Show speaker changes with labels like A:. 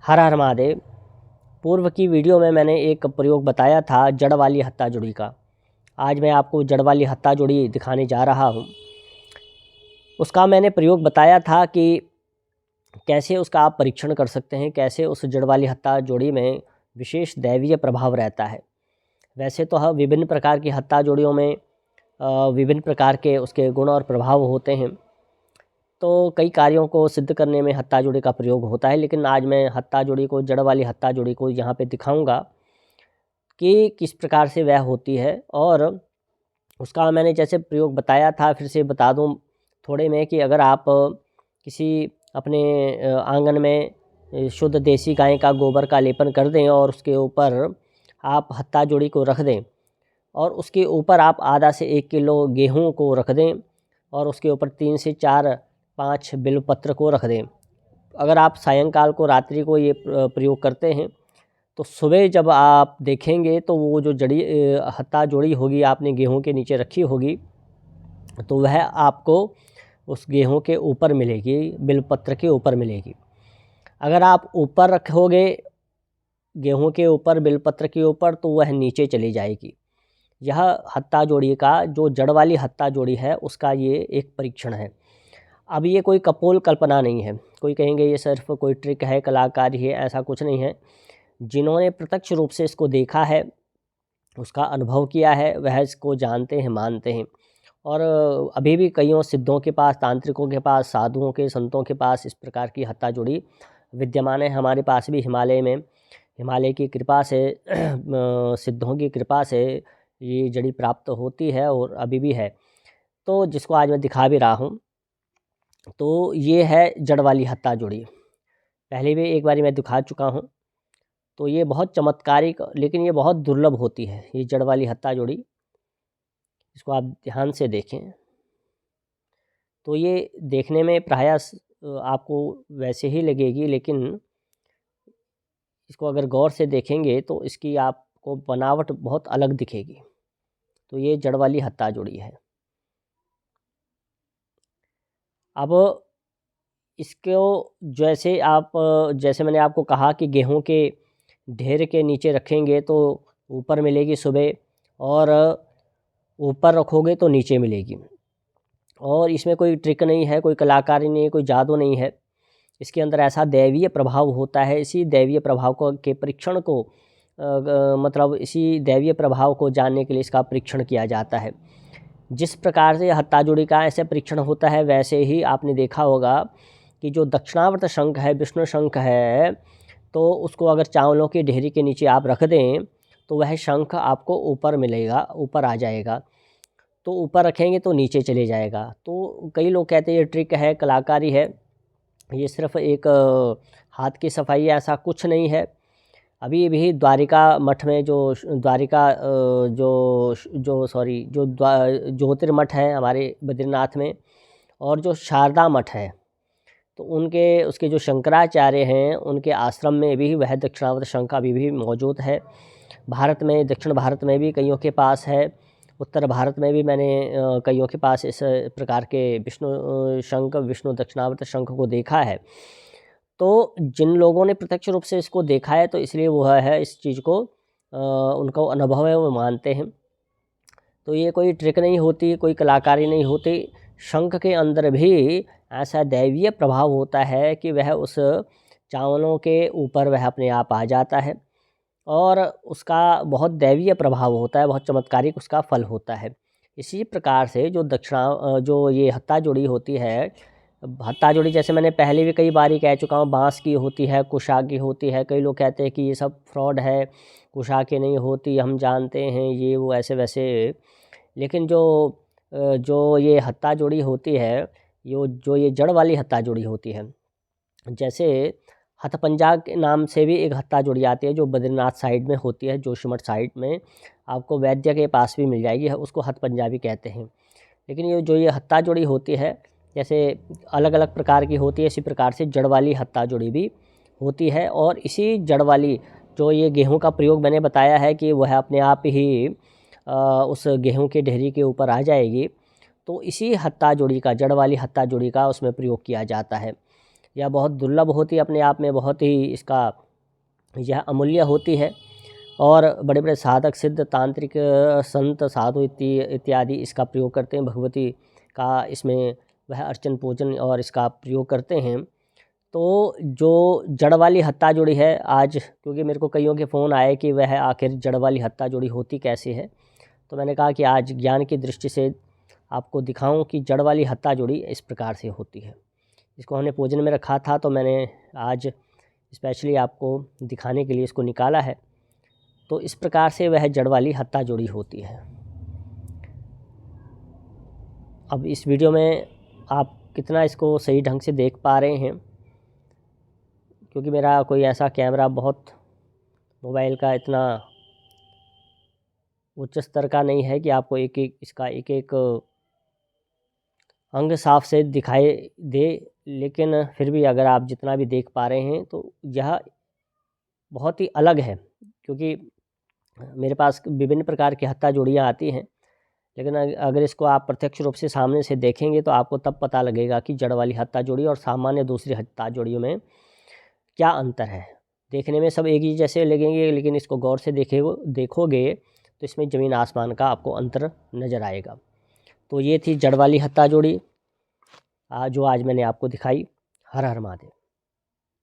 A: हर हर महादेव। पूर्व की वीडियो में मैंने एक प्रयोग बताया था जड़ वाली हत्ता जुड़ी का। आज मैं आपको जड़ वाली हत्ता जुड़ी दिखाने जा रहा हूँ। उसका मैंने प्रयोग बताया था कि कैसे उसका आप परीक्षण कर सकते हैं, कैसे उस जड़ वाली हत्ता जोड़ी में विशेष दैवीय प्रभाव रहता है। वैसे तो हम विभिन्न प्रकार की हत्ता जोड़ियों में विभिन्न प्रकार के उसके गुण और प्रभाव होते हैं, तो कई कार्यों को सिद्ध करने में हत्ता जोड़ी का प्रयोग होता है। लेकिन आज मैं हत्ता जोड़ी को, जड़ वाली हत्ता जोड़ी को यहाँ पे दिखाऊंगा कि किस प्रकार से वह होती है। और उसका मैंने जैसे प्रयोग बताया था, फिर से बता दूं थोड़े में, कि अगर आप किसी अपने आंगन में शुद्ध देसी गाय का गोबर का लेपन कर दें और उसके ऊपर आप हत्ता जोड़ी को रख दें और उसके ऊपर आप आधा से 1 किलो गेहूं को रख दें और उसके ऊपर 3 से 4-5 बिल्वपत्र को रख दें। अगर आप सायंकाल को, रात्रि को ये प्रयोग करते हैं तो सुबह जब आप देखेंगे तो वो जो हत्ता जोड़ी होगी आपने गेहूं के नीचे रखी होगी, तो वह आपको उस गेहूं के ऊपर मिलेगी, बिल्वपत्र के ऊपर मिलेगी। अगर आप ऊपर रखोगे गेहूं के ऊपर, बिल्वपत्र के ऊपर, तो वह नीचे चली जाएगी। यह हत्ता जोड़ी का, जो जड़ वाली हत्ता जोड़ी है, उसका ये एक परीक्षण है। अब ये कोई कपोल कल्पना नहीं है, कोई कहेंगे ये सिर्फ कोई ट्रिक है, कलाकारी है, ऐसा कुछ नहीं है। जिन्होंने प्रत्यक्ष रूप से इसको देखा है, उसका अनुभव किया है, वह इसको जानते हैं, मानते हैं। और अभी भी कईयों सिद्धों के पास, तांत्रिकों के पास, साधुओं के, संतों के पास इस प्रकार की हत्ता जोड़ी विद्यमान है। हमारे पास भी हिमालय में, हिमालय की कृपा से सिद्धों की कृपा से ये जड़ी प्राप्त होती है और अभी भी है, तो जिसको आज मैं दिखा भी रहा हूँ। तो ये है जड़ वाली हत्ता जोड़ी। पहले भी एक बारी मैं दिखा चुका हूँ। तो ये बहुत चमत्कारिक, लेकिन ये बहुत दुर्लभ होती है, ये जड़ वाली हत्ता जोड़ी। इसको आप ध्यान से देखें तो ये देखने में प्रायः आपको वैसे ही लगेगी, लेकिन इसको अगर गौर से देखेंगे तो इसकी आपको बनावट बहुत अलग दिखेगी। तो ये जड़ वाली हत्ता जोड़ी है। अब इसको जैसे मैंने आपको कहा कि गेहूं के ढेर के नीचे रखेंगे तो ऊपर मिलेगी सुबह, और ऊपर रखोगे तो नीचे मिलेगी। और इसमें कोई ट्रिक नहीं है, कोई कलाकारी नहीं है, कोई जादू नहीं है। इसके अंदर ऐसा दैवीय प्रभाव होता है। इसी दैवीय प्रभाव के परीक्षण को मतलब इसी दैवीय प्रभाव को जानने के लिए इसका परीक्षण किया जाता है। जिस प्रकार से हत्ता जोड़ी का ऐसे परीक्षण होता है, वैसे ही आपने देखा होगा कि जो दक्षिणावर्त शंख है, विष्णु शंख है, तो उसको अगर चावलों की ढेरी के नीचे आप रख दें तो वह शंख आपको ऊपर मिलेगा, ऊपर आ जाएगा। तो ऊपर रखेंगे तो नीचे चले जाएगा। तो कई लोग कहते हैं ये ट्रिक है, कलाकारी है, ये सिर्फ एक हाथ की सफाई है, ऐसा कुछ नहीं है। अभी भी द्वारिका मठ में जो ज्योतिर्मठ है हमारे बद्रीनाथ में, और जो शारदा मठ है, तो उसके जो शंकराचार्य हैं, उनके आश्रम में भी वह दक्षिणावर्त शंख अभी भी मौजूद है। भारत में, दक्षिण भारत में भी कईयों के पास है। उत्तर भारत में भी मैंने कईयों के पास इस प्रकार के विष्णु दक्षिणावर्त शंख को देखा है। तो जिन लोगों ने प्रत्यक्ष रूप से इसको देखा है, तो इसलिए वो है इस चीज़ को उनको अनुभव है, वो मानते हैं। तो ये कोई ट्रिक नहीं होती, कोई कलाकारी नहीं होती। शंख के अंदर भी ऐसा दैवीय प्रभाव होता है कि वह उस चावलों के ऊपर वह अपने आप आ जाता है और उसका बहुत दैवीय प्रभाव होता है, बहुत चमत्कारिक उसका फल होता है। इसी प्रकार से जो ये हत्ता जोड़ी होती है, हत्ता जोड़ी जैसे मैंने पहले भी कई बारी कह चुका हूँ, बांस की होती है, कुशा की होती है। कई लोग कहते हैं कि ये सब फ्रॉड है, कुशा की नहीं होती, हम जानते हैं, ये वो ऐसे वैसे। लेकिन जो ये हत्ता जोड़ी होती है, जो ये जड़ वाली हत्ता जोड़ी होती है, जैसे हथपंजा के नाम से भी एक हत्ता जोड़ी आती है, जो बद्रीनाथ साइड में होती है, जोशीमठ साइड में आपको वैद्य के पास भी मिल जाएगी, उसको हथपंजा भी कहते हैं। लेकिन ये हत्ता जोड़ी होती है, जैसे अलग अलग प्रकार की होती है, इसी प्रकार से जड़ वाली हत्ता जोड़ी भी होती है। और इसी जड़ वाली, जो ये गेहूं का प्रयोग मैंने बताया है कि वह अपने आप ही उस गेहूं के ढेरी के ऊपर आ जाएगी, तो इसी हत्ता जोड़ी का, जड़ वाली हत्ता जोड़ी का उसमें प्रयोग किया जाता है। यह बहुत दुर्लभ होती है, अपने आप में बहुत ही इसका यह अमूल्य होती है। और बड़े बड़े साधक सिद्ध तांत्रिक संत साधु इत्यादि इसका प्रयोग करते हैं। भगवती का इसमें वह अर्चन पूजन और इसका प्रयोग करते हैं। तो जो जड़ वाली हत्ता जोड़ी है आज, क्योंकि मेरे को कईयों के फ़ोन आए कि वह आखिर जड़ वाली हत्ता जोड़ी होती कैसे है, तो मैंने कहा कि आज ज्ञान की दृष्टि से आपको दिखाऊं कि जड़ वाली हत्ता जोड़ी इस प्रकार से होती है। इसको हमने पूजन में रखा था, तो मैंने आज स्पेशली आपको दिखाने के लिए इसको निकाला है। तो इस प्रकार से वह जड़ वाली हत्ता जोड़ी होती है। अब इस वीडियो में आप कितना इसको सही ढंग से देख पा रहे हैं, क्योंकि मेरा कोई ऐसा कैमरा बहुत मोबाइल का इतना उच्च स्तर का नहीं है कि आपको एक एक अंग साफ से दिखाई दे, लेकिन फिर भी अगर आप जितना भी देख पा रहे हैं तो यह बहुत ही अलग है। क्योंकि मेरे पास विभिन्न प्रकार की हत्ता जोड़ियाँ आती हैं, लेकिन अगर इसको आप प्रत्यक्ष रूप से सामने से देखेंगे तो आपको तब पता लगेगा कि जड़ वाली हत्ता जोड़ी और सामान्य दूसरी हत्ता जोड़ियों में क्या अंतर है। देखने में सब एक ही जैसे लगेंगे, लेकिन इसको गौर से देखोगे तो इसमें ज़मीन आसमान का आपको अंतर नज़र आएगा। तो ये थी जड़ वाली हत्ता जोड़ी जो आज मैंने आपको दिखाई। हर हर महादेव।